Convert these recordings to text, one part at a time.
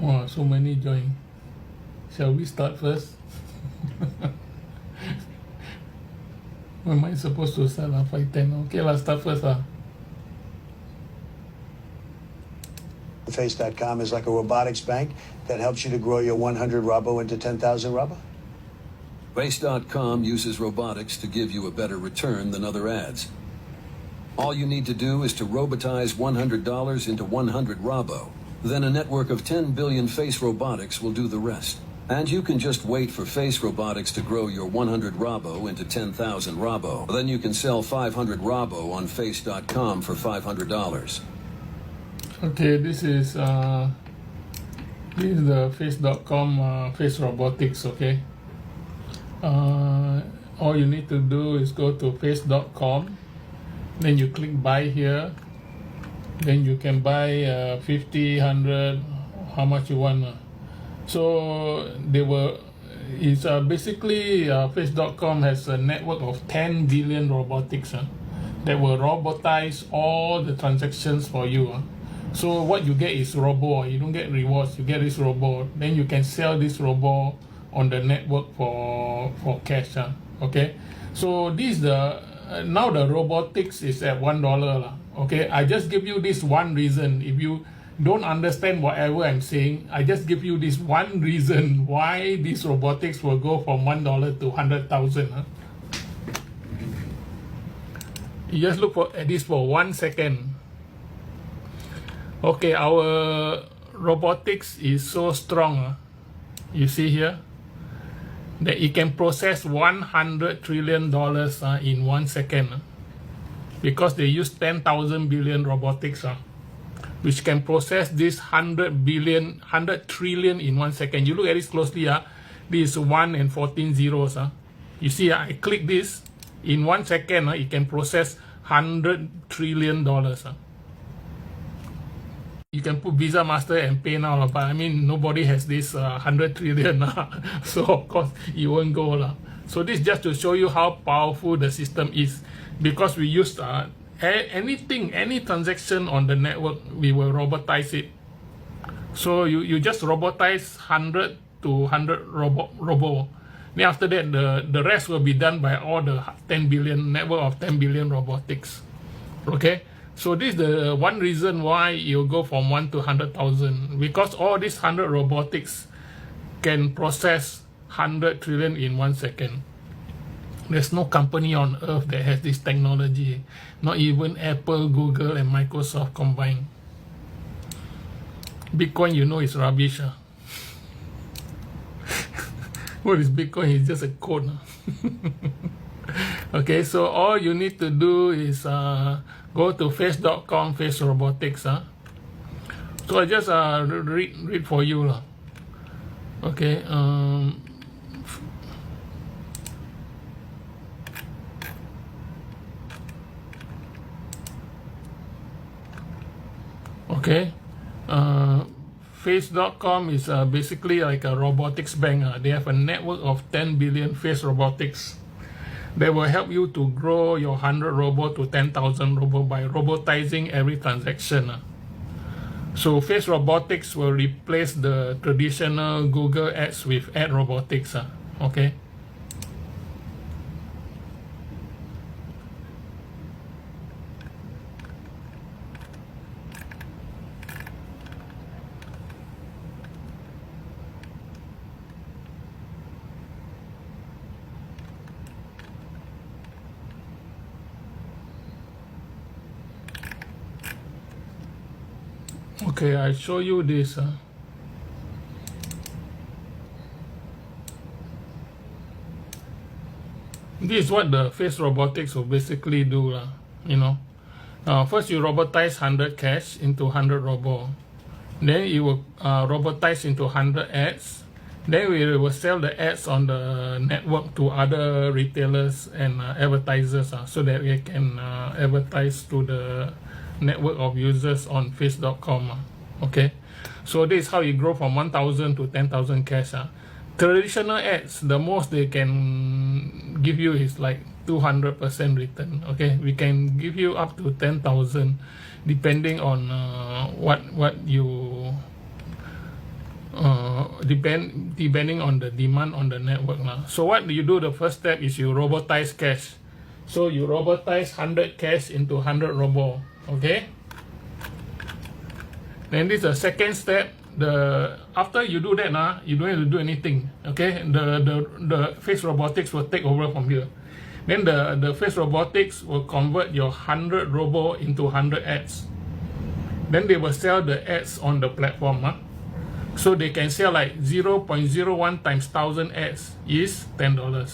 Wow, so many join. Shall we start first? When am I supposed to start? 5:10. Okay, let's start first. Favce.com is like a robotics bank that helps you to grow your 100 Robbo into 10,000 Robbo. Favce.com uses robotics to give you a better return than other ads. All you need to do is to robotize $100 into 100 Robbo. Then a network of 10 billion face robotics will do the rest. And you can just wait for face robotics to grow your 100 Robbo into 10,000 Robbo. Then you can sell 500 Robbo on Favce.com for $500. Okay, this is the Face.com face robotics. Okay, all you need to do is go to Face.com, then you click buy here, then you can buy 50, 100, how much you want. So it's basically Face.com has a network of 10 billion robotics that will robotize all the transactions for you. So what you get is Robbo. You don't get rewards, you get this Robbo. Then you can sell this Robbo on the network for cash. Okay, so this now the robotics is at $1. Okay, I just give you this one reason. If you don't understand whatever I'm saying, I just give you this one reason why this robotics will go from $1 to 100,000. You just look at this for 1 second. Okay, our robotics is so strong. You see here that it can process $100 trillion in 1 second, because they use 10,000 billion robotics, which can process this 100 trillion in 1 second. You look at this closely. This is 1 and 14 zeros. You see, I click this in 1 second. It can process $100 trillion. You can put Visa, Master, and Pay now, but I mean nobody has this 100 trillion, so of course it won't go. So this just to show you how powerful the system is, because we use any transaction on the network, we will robotize it. So you just robotize 100 to 100 Robbo. Then after that, the rest will be done by all the 10 billion network of 10 billion robotics. Okay. So this is the one reason why you go from 1 to 100,000, because all these 100 robotics can process 100 trillion in 1 second. There's no company on earth that has this technology, not even Apple, Google, and Microsoft combined. Bitcoin, you know, is rubbish. What is Bitcoin? It's just a code. Okay, so all you need to do is go to Face.com, face robotics. So I just read for you. Okay. Okay. Face.com is basically like a robotics bank. They have a network of 10 billion face robotics. They will help you to grow your 100 Robbo to 10,000 Robbo by robotizing every transaction. So Face Robotics will replace the traditional Google ads with ad robotics. Okay. Okay, I show you this. This is what the face robotics will basically do. You know, first you robotize 100 cash into 100 Robbo. Then you will robotize into 100 ads. Then we will sell the ads on the network to other retailers and advertisers, so that we can advertise to the network of users on Face.com. Okay, so this is how you grow from 1,000 to 10,000 cash. Traditional ads, the most they can give you is like 200% return. Okay, we can give you up to 10,000 depending on what you depending on the demand on the network now. So what do you do? The first step is you robotize cache. So you robotize 100 cache into 100 robo. Okay. Then this is the second step. After you do that, you don't have to do anything. Okay. The Favce Robotics will take over from here. Then the Favce Robotics will convert your 100 robo into 100 ads. Then they will sell the ads on the platform. So they can sell like 0.01 times 1,000 ads is $10.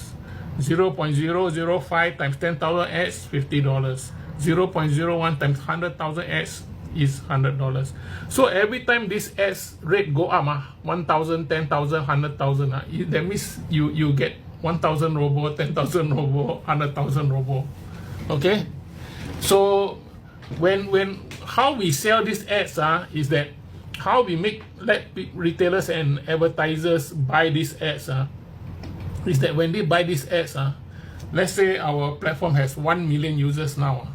0.005 times 10,000 ads, $50. 0.01 times 100,000 ads is $100. So every time this ads rate go up, 1,000, 10,000, 100,000, that means you get 1,000 robo, 10,000 robo, 100,000 robo. Okay. So how we sell these ads is that how we let retailers and advertisers buy these ads is that when they buy these ads, let's say our platform has 1 million users now.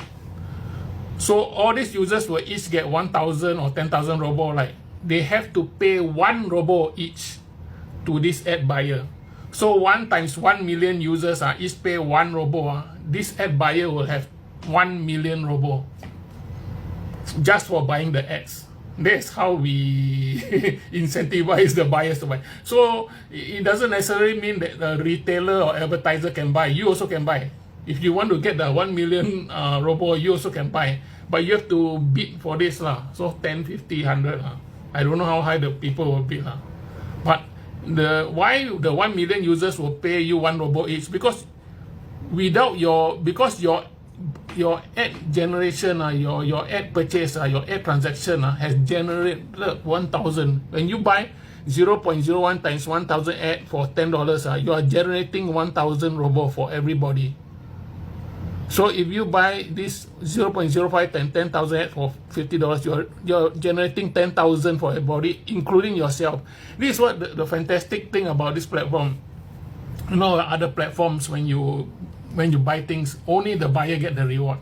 So all these users will each get 1,000 or 10,000 robo. Like they have to pay 1 robo each to this ad buyer. So 1 times 1 million users each pay 1 robo. This ad buyer will have 1 million robo just for buying the ads. That's how we incentivize the buyers to buy. So it doesn't necessarily mean that the retailer or advertiser can buy. You also can buy. If you want to get the 1 million robo, you also can buy. But you have to bid for this. So 10, 50, 100. I don't know how high the people will bid. But why the 1 million users will pay you 1 robo each? Because your ad generation, your ad purchase, your ad transaction has generated 1,000. When you buy 0.01 times 1,000 ad for $10, you are generating 1,000 robo for everybody. So if you buy this 0.05 times 10,000 ad for $50, you're generating 10,000 for everybody, including yourself. This is what the fantastic thing about this platform. You know, other platforms, when you buy things, only the buyer get the reward,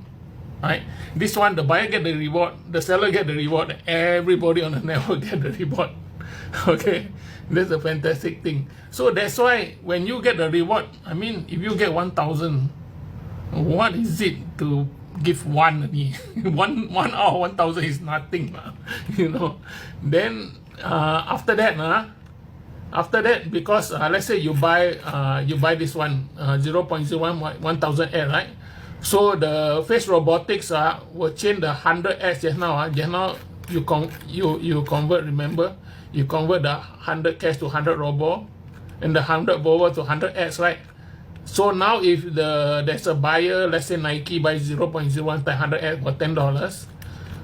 right? This one, the buyer get the reward, the seller get the reward, everybody on the network get the reward. Okay, that's a fantastic thing. So that's why when you get the reward, I mean, if you get 1,000, what is it to give one? one out of 1,000 is nothing, you know. Then after that, because let's say you buy this one 0.01 1,000 ads, right? So the Favce Robotics will change the 100 ads just now. Just now you convert. Remember, you convert the 100 cash to 100 robo, and the 100 robo to 100 ads, right? So now if there's a buyer, let's say Nike buys 0.01 times 100 ads for $10.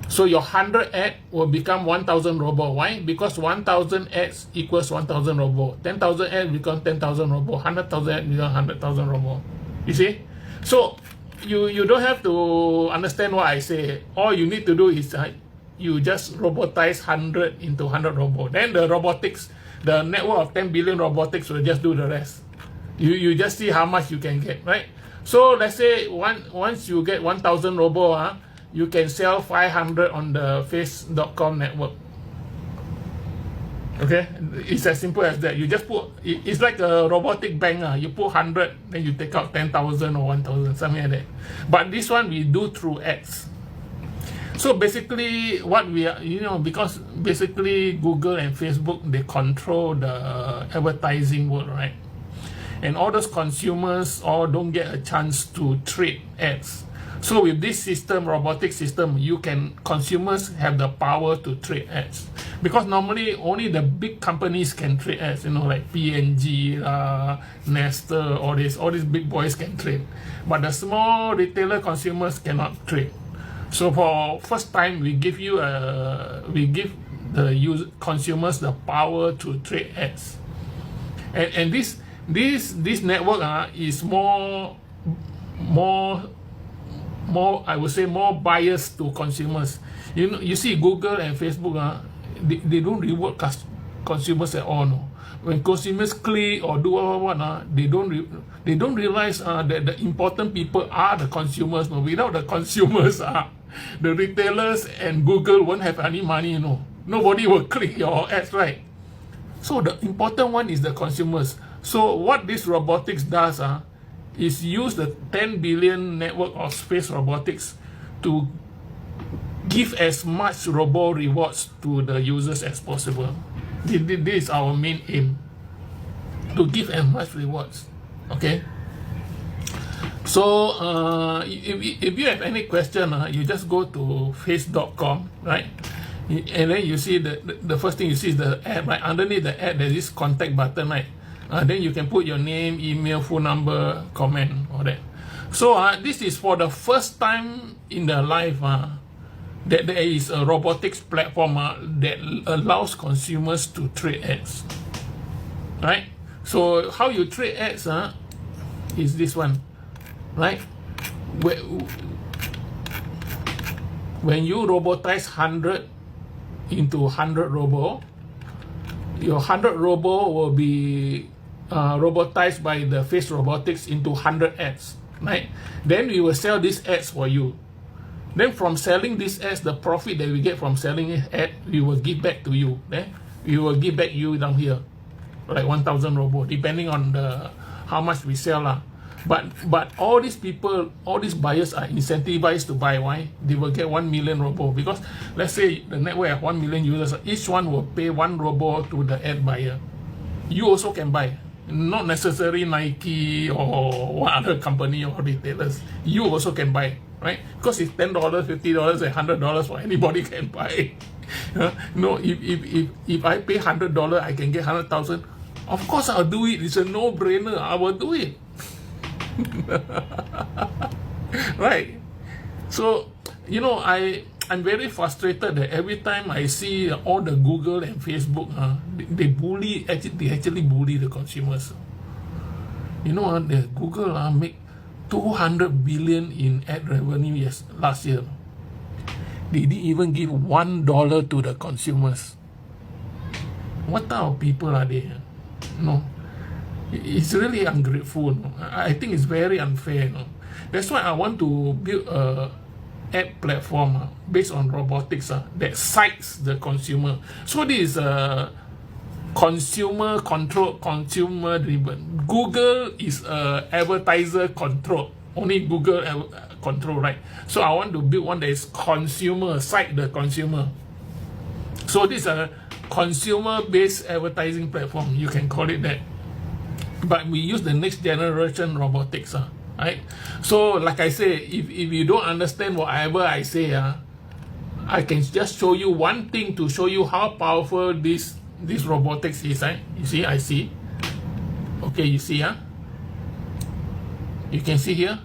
So your 100 ad will become 1,000 robo. Why? Because 1,000 ads equals 1,000 robo. 10,000 ads become 10,000 robo. 100,000 ads become 100,000 robo. You see? So you don't have to understand what I say. All you need to do is you just robotize 100 into 100 robo. Then the robotics, the network of 10 billion robotics will just do the rest. You just see how much you can get, right? So let's say once you get 1,000 robo, you can sell 500 on the favcef.com network. Okay, it's as simple as that. You just put, it's like a robotic bank. You put 100, then you take out 10,000 or 1,000, something like that. But this one we do through ads. So basically what we are, because basically Google and Facebook, they control the advertising world, right? And all those consumers all don't get a chance to trade ads. So with this system, robotic system, consumers have the power to trade ads. Because normally only the big companies can trade ads, like P&G, Nestle, all these big boys can trade. But the small retailer consumers cannot trade. So for first time, we give the consumers the power to trade ads. And this network is more I would say more biased to consumers. You see Google and Facebook they don't reward consumers at all. No, when consumers click or do what they don't realize that the important people are the consumers. No, without the consumers, the retailers and Google won't have any money. Nobody will click your ads, right? So the important one is the consumers. So what this robotics does is use the 10 billion network of space robotics to give as much robo rewards to the users as possible. This is our main aim, to give as much rewards. Okay. So if you have any question, you just go to favcef.com, right? And then you see the first thing you see is the ad, right? Underneath the ad, there is contact button, right? Then you can put your name, email, phone number, comment, all that. So this is for the first time in their life that there is a robotics platform that allows consumers to trade ads, right? So how you trade ads is this one, right? When you robotize 100 into 100 robo, your 100 robo will be robotized by the Face Robotics into 100 ads, right? Then we will sell these ads for you. Then from selling these ads, the profit that we get from selling an ad, we will give back to you. We will give back you down here, like 1,000 robo, depending on how much we sell. But all these people, all these buyers are incentivized to buy. Why? They will get 1 million robo, because let's say the network have 1 million users, each one will pay 1 robo to the ad buyer. You also can buy, not necessarily Nike or what other company or retailers. You also can buy, right? Because it's $10, $50, and $100 for anybody can buy. No, if I pay $100, I can get 100,000. Of course, I'll do it. It's a no-brainer. I will do it. Right? So, you know, I'm very frustrated that every time I see all the Google and Facebook, they actually bully the consumers. You know, the Google make 200 billion in ad revenue last year. They didn't even give $1 to the consumers. What type of people are they? No. It's really ungrateful. I think it's very unfair. That's why I want to build a ad platform based on robotics that cites the consumer. So this is consumer control, consumer driven. Google is advertiser control. Only Google control, right? So I want to build one that is consumer, cite the consumer. So this is a consumer-based advertising platform. You can call it that. But we use the next generation robotics, right? So like I say, if you don't understand whatever I say, I can just show you one thing to show you how powerful this robotics is. You see, I see. Okay, you see, you can see here.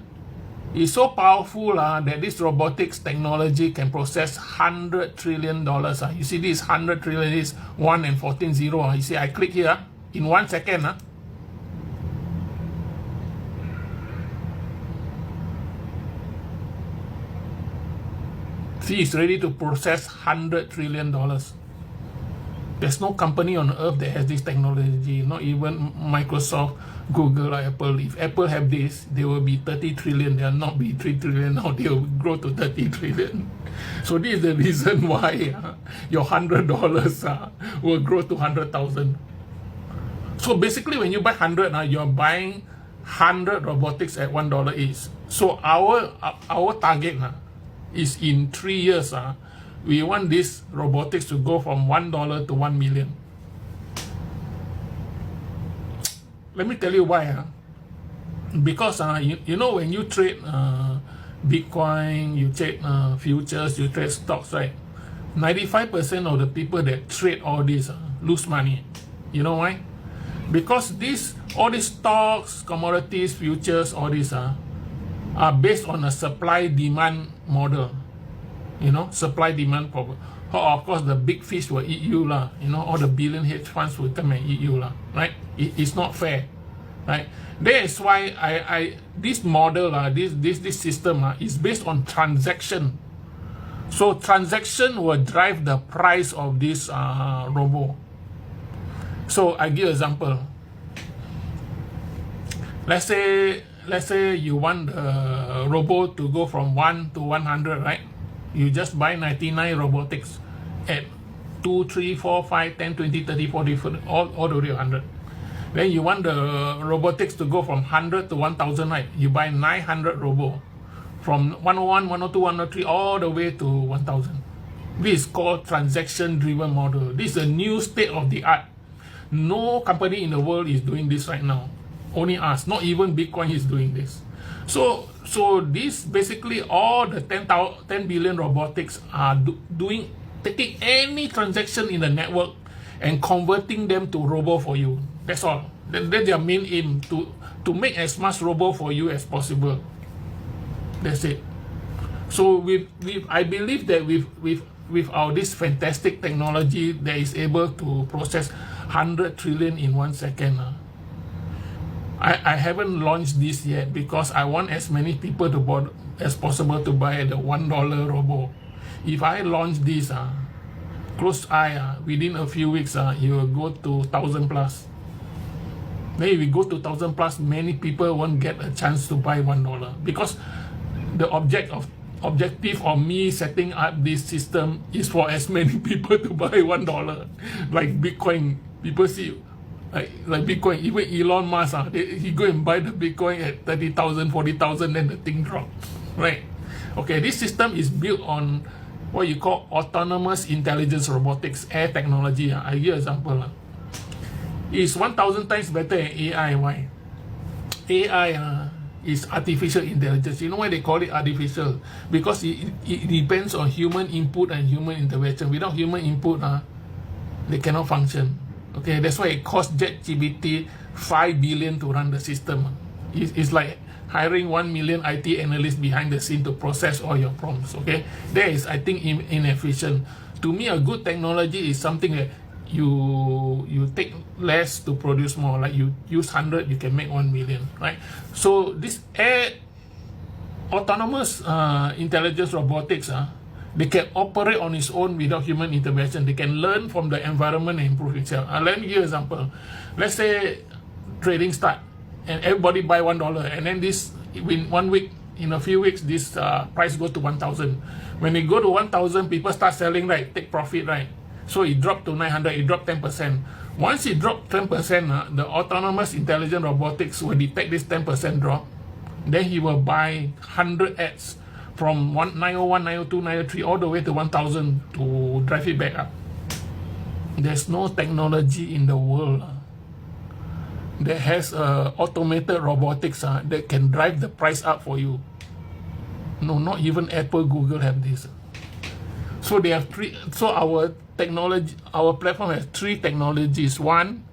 It's so powerful that this robotics technology can process $100 trillion. You see, this 100 trillion is 1 and 14 zero. You see, I click here in 1 second. See, it's ready to process $100 trillion. There's no company on earth that has this technology, not even Microsoft, Google, or Apple. If Apple have this, they will be 30 trillion. They will not be 3 trillion now. They will grow to 30 trillion. So this is the reason why your $100 will grow to 100,000. So basically, when you buy 100, you're buying 100 robotics at $1 each. So our target is in 3 years. We want this robotics to go from $1 to 1 million. Let me tell you why. Because you know, when you trade Bitcoin, you trade futures, you trade stocks, right? 95% of the people that trade all this lose money. You know why? Because all these stocks, commodities, futures, all these are based on a supply-demand model. You know, supply-demand problem. Of course, the big fish will eat you, you know, all the billion hedge funds will come and eat you, right? It's not fair, right? That is why this model, this system is based on transaction. So transaction will drive the price of this robo. So I give an example. Let's say you want the robo to go from 1 to 100, right? You just buy 99 robotics ad. 2, 3, 4, 5, 10, 20, 30, 40, 50 all the way to 100. Then you want the robotics to go from 100 to 1000, right? You buy 900 robo from 101, 102, 103 all the way to 1000. This is called transaction driven model. This is a new state of the art. No company in the world is doing this right now. Only us. Not even Bitcoin is doing this. So this basically all the 10 billion robotics are taking any transaction in the network and converting them to robo for you. That's all. That's their main aim, to make as much robo for you as possible. That's it. So I believe that with our this fantastic technology that is able to process 100 trillion in 1 second. I haven't launched this yet because I want as many people as possible to buy the $1 robo. If I launch this, close eye, within a few weeks, you will go to 1,000 plus. Then if we go to 1,000 plus, many people won't get a chance to buy $1 because the objective of me setting up this system is for as many people to buy $1. Like Bitcoin, people see like Bitcoin, even Elon Musk, he go and buy the Bitcoin at 30,000, 40,000, then the thing drop, right? Okay, this system is built on what you call autonomous intelligence robotics, air technology. I give you an example. It's 1,000 times better than AI. Why? AI is artificial intelligence. You know why they call it artificial? Because it depends on human input and human intervention. Without human input, they cannot function. Okay, that's why it costs JetGPT 5 billion to run the system. It's like hiring 1 million IT analysts behind the scene to process all your prompts. Okay, that is, I think, inefficient. To me, a good technology is something that you take less to produce more. Like you use 100, you can make 1 million, right? So this autonomous intelligence robotics, they can operate on its own without human intervention. They can learn from the environment and improve itself. Let me give you an example. Let's say trading start and everybody buy $1, and then this in 1 week, in a few weeks, this price go to 1,000. When it go to 1,000, people start selling, right? Take profit, right? So it dropped to 900. It dropped 10%. Once it dropped 10%, the autonomous intelligent robotics will detect this 10% drop. Then he will buy 100 ads from 901, 902, 903 all the way to 1,000 to drive it back up. There's no technology in the world that has automated robotics that can drive the price up for you. No, not even Apple, Google have this. So they have three. So our technology, our platform has 3 technologies. One,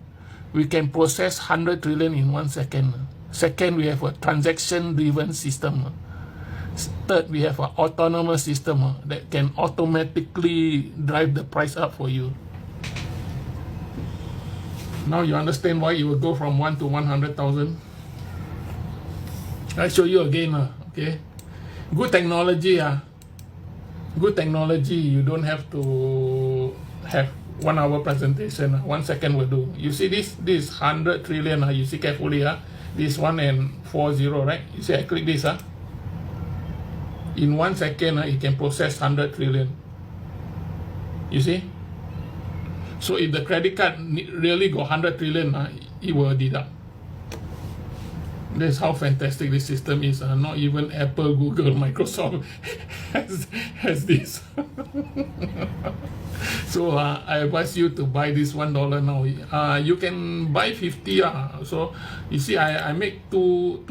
we can process 100 trillion in 1 second. Second, we have a transaction-driven system. Third, we have an autonomous system that can automatically drive the price up for you. Now you understand why you will go from 1 to 100,000. I show you again, okay? Good technology, good technology. You don't have to have 1 hour presentation. 1 second will do. You see this 100 trillion. You see carefully, this 1 and 40, right? You see, I click this, in 1 second, it can process 100 trillion. You see? So if the credit card really got 100 trillion, it will deduct. That's how fantastic this system is. Not even Apple, Google, Microsoft has this. So I advise you to buy this $1 now. You can buy 50. So you see, I make two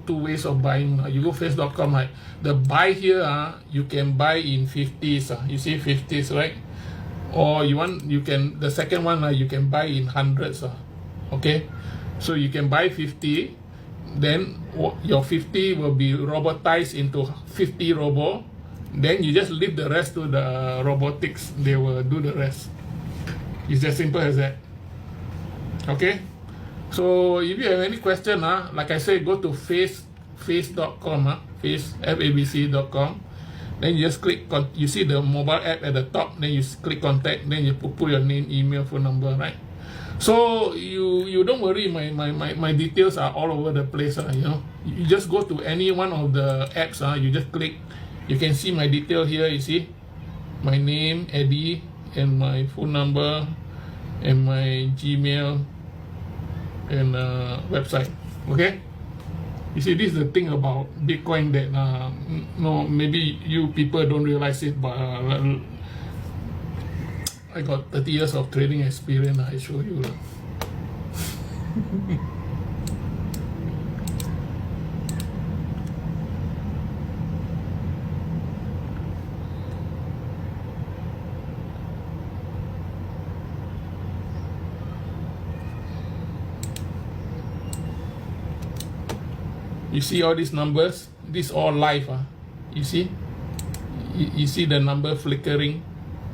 ways of buying. You go favcef.com, right? The buy here, you can buy in 50s. You see 50s, right? Or the second one, you can buy in hundreds. Okay, so you can buy 50, then your 50 will be robotized into 50 robo. Then you just leave the rest to the robotics. They will do the rest. It's as simple as that. Okay. So if you have any question, like I said, go to favcef.com, favcef.com. Then you just click, you see the mobile app at the top, then you click contact, then you put your name, email, phone number, right? So you don't worry, my details are all over the place, you know. You just go to any one of the apps, you just click, you can see my detail here, you see, my name, Eddie, and my phone number and my Gmail and website. Okay. You see, this is the thing about Bitcoin that no, maybe you people don't realize it, but I got 30 years of trading experience. I show you. You see all these numbers? This all live. You see? You see the number flickering?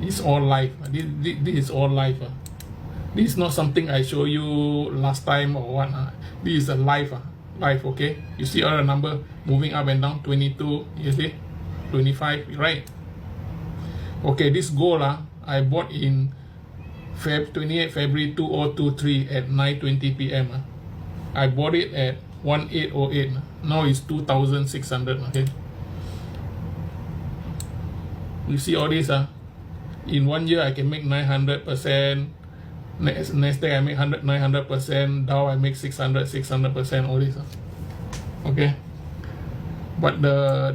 It's all live. This is all live. This is not something I show you last time or what. This is a live. Live, okay? You see all the number moving up and down. 22, you see? 25, right? Okay, this gold I bought in 28 February 2023 at 9:20 p.m. I bought it at 1808. Now it's 2,600. Okay. You see all this? In 1 year I can make 900%. Next day I make 900%. Dow I make 600%. All this. Okay. But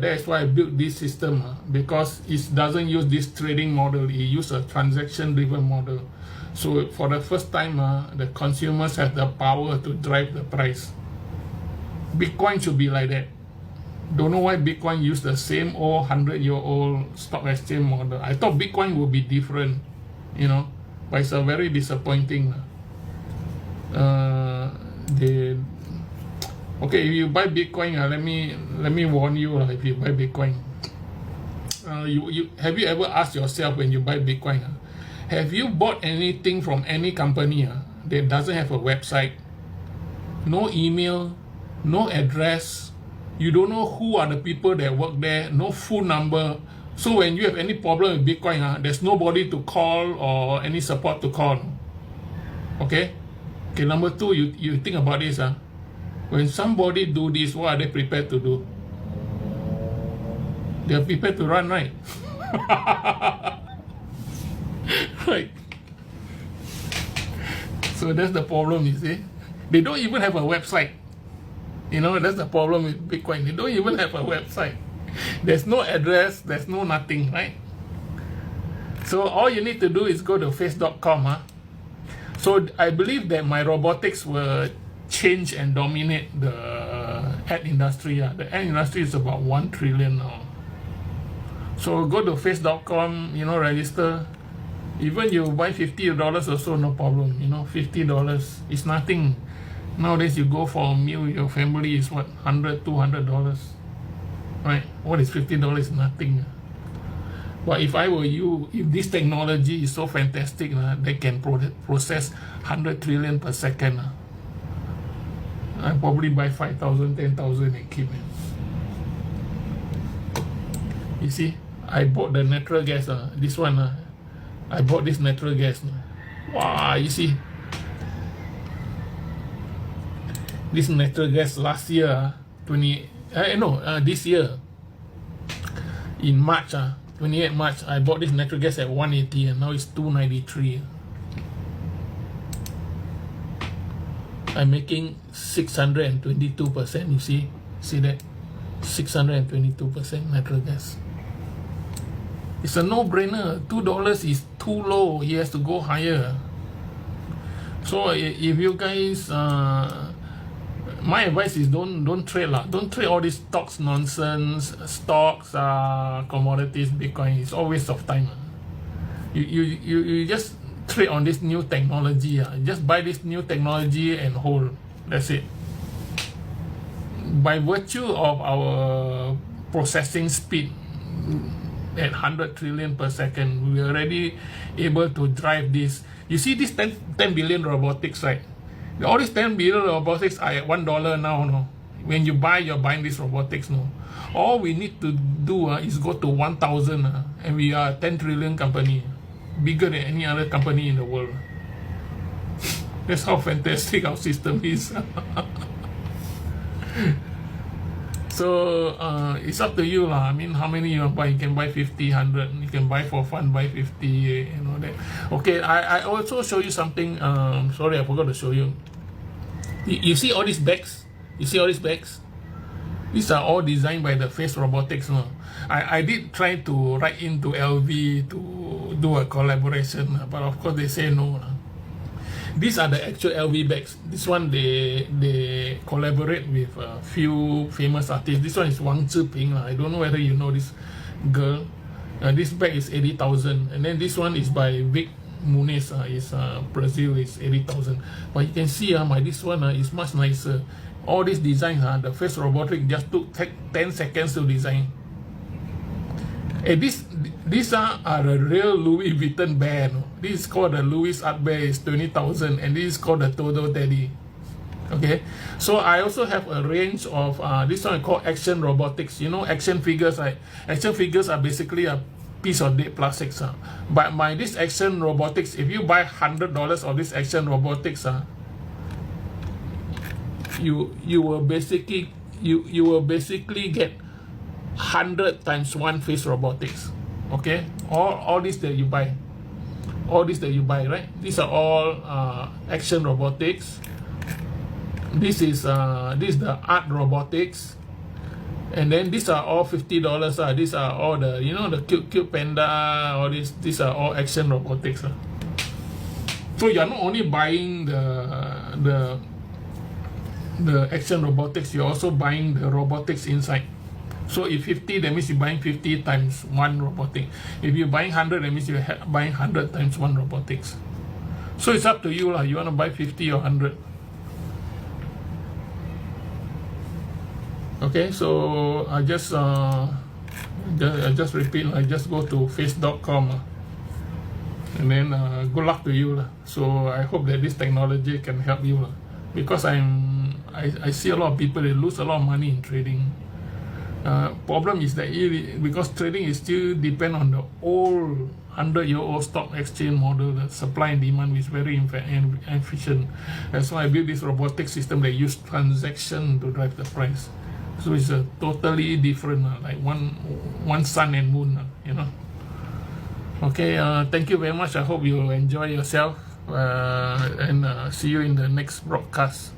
that's why I built this system, because it doesn't use this trading model. It uses a transaction-driven model. So for the first time, the consumers have the power to drive the price. Bitcoin should be like that. Don't know why Bitcoin use the same old 100-year-old stock exchange model. I thought Bitcoin would be different, you know, but it's a very disappointing. Okay, if you buy Bitcoin, let me warn you, if you buy Bitcoin, have you ever asked yourself when you buy Bitcoin, have you bought anything from any company that doesn't have a website, no email, no address, you don't know who are the people that work there, no phone number? So when you have any problem with Bitcoin, there's nobody to call or any support to call. Okay, number two, you think about this. When somebody do this, what are they prepared to do? They are prepared to run, right? Right. So that's the problem, you see. They don't even have a website. You know, that's the problem with Bitcoin. They don't even have a website. There's no address, there's no nothing, right? So all you need to do is go to favcef.com. So I believe that my robotics will change and dominate the ad industry. The ad industry is about 1 trillion now. So go to favcef.com, you know, register. Even you buy $50 or so, no problem. You know, $50 is nothing. Nowadays you go for a meal, your family is what, $100, $200, right? What is $50? Nothing. But if I were you, if this technology is so fantastic, they can process 100 trillion per second. I probably buy 5,000, 10,000 and keep it. You see, I bought the natural gas. This one, I bought this natural gas. Wow, you see. This natural gas last year, this year, in March, 28 March, I bought this natural gas at 180 and now it's 293. I'm making 622%, you see that? 622% natural gas. It's a no-brainer. $2 is too low. He has to go higher. So if you guys, my advice is don't trade lah. Don't trade all these stocks nonsense. Stocks, commodities, Bitcoin. It's all waste of time. You just trade on this new technology. Just buy this new technology and hold. That's it. By virtue of our processing speed at 100 trillion per second, we are already able to drive this. You see this 10 billion robotics, right? All these 10 billion robotics are at $1 now. No? When you buy, you're buying this robotics. No? All we need to do is go to 1,000 and we are a 10 trillion company, bigger than any other company in the world. That's how fantastic our system is. So it's up to you lah. I mean, how many you buy? You can buy 50, 100. You can buy for fun, buy 50. You know, back. Okay, I also show you something. Sorry, I forgot to show you. You see all these bags? You see all these bags? These are all designed by the Favce Robotics. No? I did try to write into LV to do a collaboration, but of course they say no. These are the actual LV bags. This one they collaborate with a few famous artists. This one is Wang Zhiping. I don't know whether you know this girl. This bag is 80,000, and then this one is by Vic Muniz. Is Brazil, is 80,000. But you can see this one is much nicer. All these designs, the Favce Robotics just take 10 seconds to design. These are a real Louis Vuitton bear. No? This is called the Louis Art Bear, is 20,000, and this is called the Todo Teddy. Okay, so I also have a range of this one called Action Robotics. You know, action figures. Action figures are basically a piece of dead plastics. But this Action Robotics, if you buy $100 of this Action Robotics, you will basically get 100 times 1 Favce Robotics. Okay, all this that you buy, right? These are all Action Robotics. This is the Art Robotics, and then these are all $50. These are all the the cute panda. All these are all Action Robotics. So you are not only buying the Action Robotics, you're also buying the robotics inside. So if 50, that means you're buying 50 times 1 robotic. If you're buying 100, that means you're buying 100 times 1 robotics. So it's up to you lah. You want to buy 50 or 100. Okay, so I just repeat. I just go to favcef.com, and then good luck to you lah. So I hope that this technology can help you lah. Because I see a lot of people, they lose a lot of money in trading. Problem is that because trading is still depend on the old 100-year-old stock exchange model, the supply and demand is very inefficient. That's why I built this robotic system that use transaction to drive the price. So it's a totally different, like one sun and moon, Okay, thank you very much. I hope you enjoy yourself, and see you in the next broadcast.